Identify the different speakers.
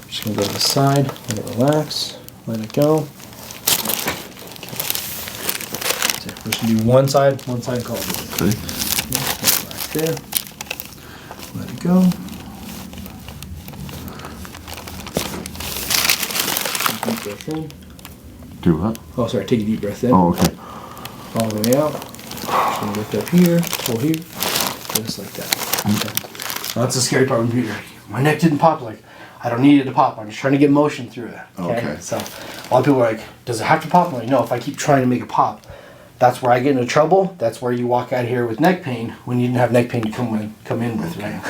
Speaker 1: Just gonna go to the side, let it relax, let it go. Okay. We're just gonna do one side called.
Speaker 2: Okay.
Speaker 1: Relax there. Let it go. Deep breath in.
Speaker 2: Do what?
Speaker 1: Oh, sorry, take a deep breath in.
Speaker 2: Oh, okay.
Speaker 1: All the way out. Just gonna lift up here, pull here, just like that. Okay. Now that's the scary part when you're my neck didn't pop. Like, I don't need it to pop. I'm just trying to get motion through it. Okay. So a lot of people are like, does it have to pop? I'm like, no, if I keep trying to make it pop, that's where I get into trouble. That's where you walk out here with neck pain when you didn't have neck pain to come in with, right?